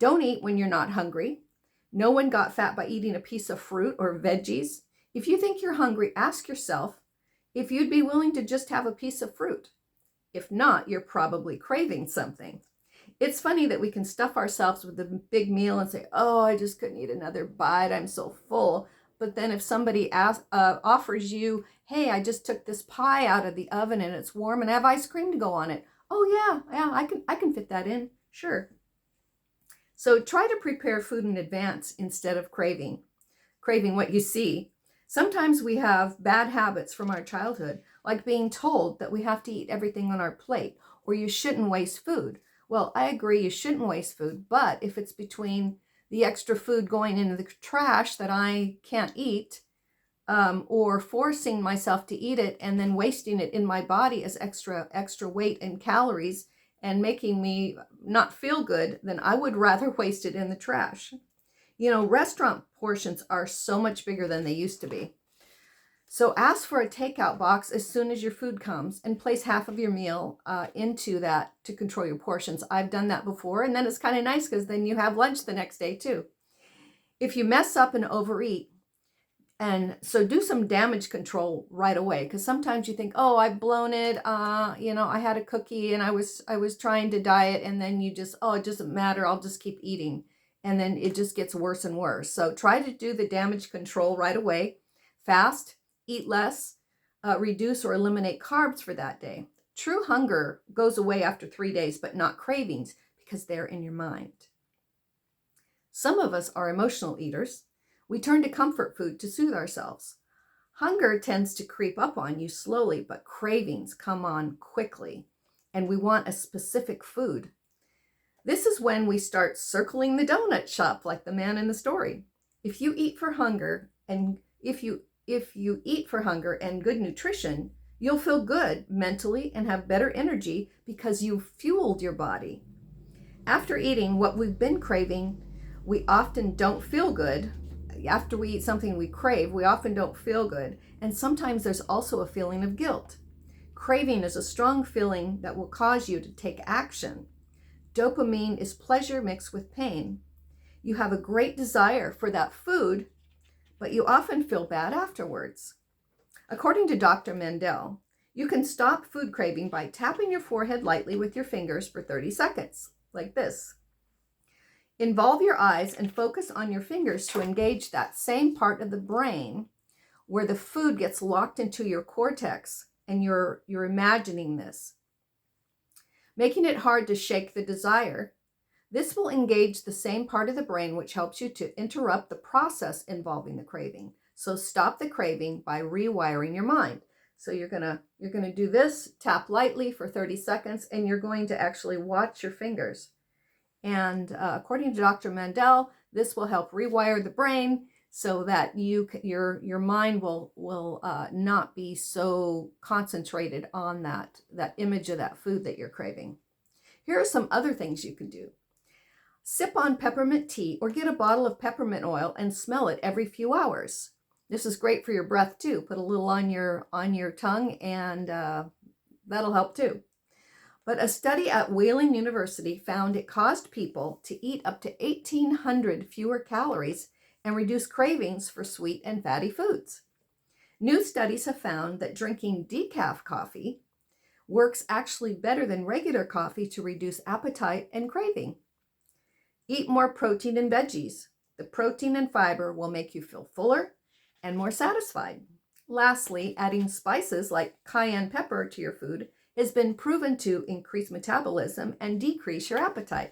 Don't eat when you're not hungry. No one got fat by eating a piece of fruit or veggies. If you think you're hungry, ask yourself if you'd be willing to just have a piece of fruit. If not, you're probably craving something. It's funny that we can stuff ourselves with a big meal and say, oh, I just couldn't eat another bite. I'm so full. But then if somebody offers you, hey, I just took this pie out of the oven and it's warm and I have ice cream to go on it. Oh yeah, I can fit that in. Sure. So try to prepare food in advance instead of craving what you see. Sometimes we have bad habits from our childhood, like being told that we have to eat everything on our plate, or you shouldn't waste food. Well, I agree you shouldn't waste food, but if it's between the extra food going into the trash that I can't eat, or forcing myself to eat it and then wasting it in my body as extra weight and calories and making me not feel good, then I would rather waste it in the trash. You know, restaurant portions are so much bigger than they used to be. So ask for a takeout box as soon as your food comes and place half of your meal into that to control your portions. I've done that before, and then it's kind of nice because then you have lunch the next day too. If you mess up and overeat, and so do some damage control right away, because sometimes you think, oh, I've blown it. I had a cookie and I was trying to diet, and then you just, oh, it doesn't matter. I'll just keep eating. And then it just gets worse and worse. So try to do the damage control right away. Fast, eat less, reduce or eliminate carbs for that day. True hunger goes away after 3 days, but not cravings, because they're in your mind. Some of us are emotional eaters. We turn to comfort food to soothe ourselves. Hunger tends to creep up on you slowly, but cravings come on quickly, and we want a specific food. This is when we start circling the donut shop like the man in the story. If you eat for hunger and good nutrition, you'll feel good mentally and have better energy because you've fueled your body. After eating what we've been craving, we often don't feel good. After we eat something we crave, we often don't feel good. And sometimes there's also a feeling of guilt. Craving is a strong feeling that will cause you to take action. Dopamine is pleasure mixed with pain. You have a great desire for that food, but you often feel bad afterwards. According to Dr. Mendel, you can stop food craving by tapping your forehead lightly with your fingers for 30 seconds, like this. Involve your eyes and focus on your fingers to engage that same part of the brain where the food gets locked into your cortex, and you're imagining this. Making it hard to shake the desire. This will engage the same part of the brain which helps you to interrupt the process involving the craving. So stop the craving by rewiring your mind. So you're gonna do this, tap lightly for 30 seconds, and you're going to actually watch your fingers. And according to Dr. Mendel, this will help rewire the brain so that your mind will not be so concentrated on that image of that food that you're craving. Here are some other things you can do. Sip on peppermint tea or get a bottle of peppermint oil and smell it every few hours. This is great for your breath too. Put a little on your tongue, and that'll help too. But a study at Wheeling University found it caused people to eat up to 1,800 fewer calories and reduce cravings for sweet and fatty foods. New studies have found that drinking decaf coffee works actually better than regular coffee to reduce appetite and craving. Eat more protein and veggies. The protein and fiber will make you feel fuller and more satisfied. Lastly, adding spices like cayenne pepper to your food has been proven to increase metabolism and decrease your appetite.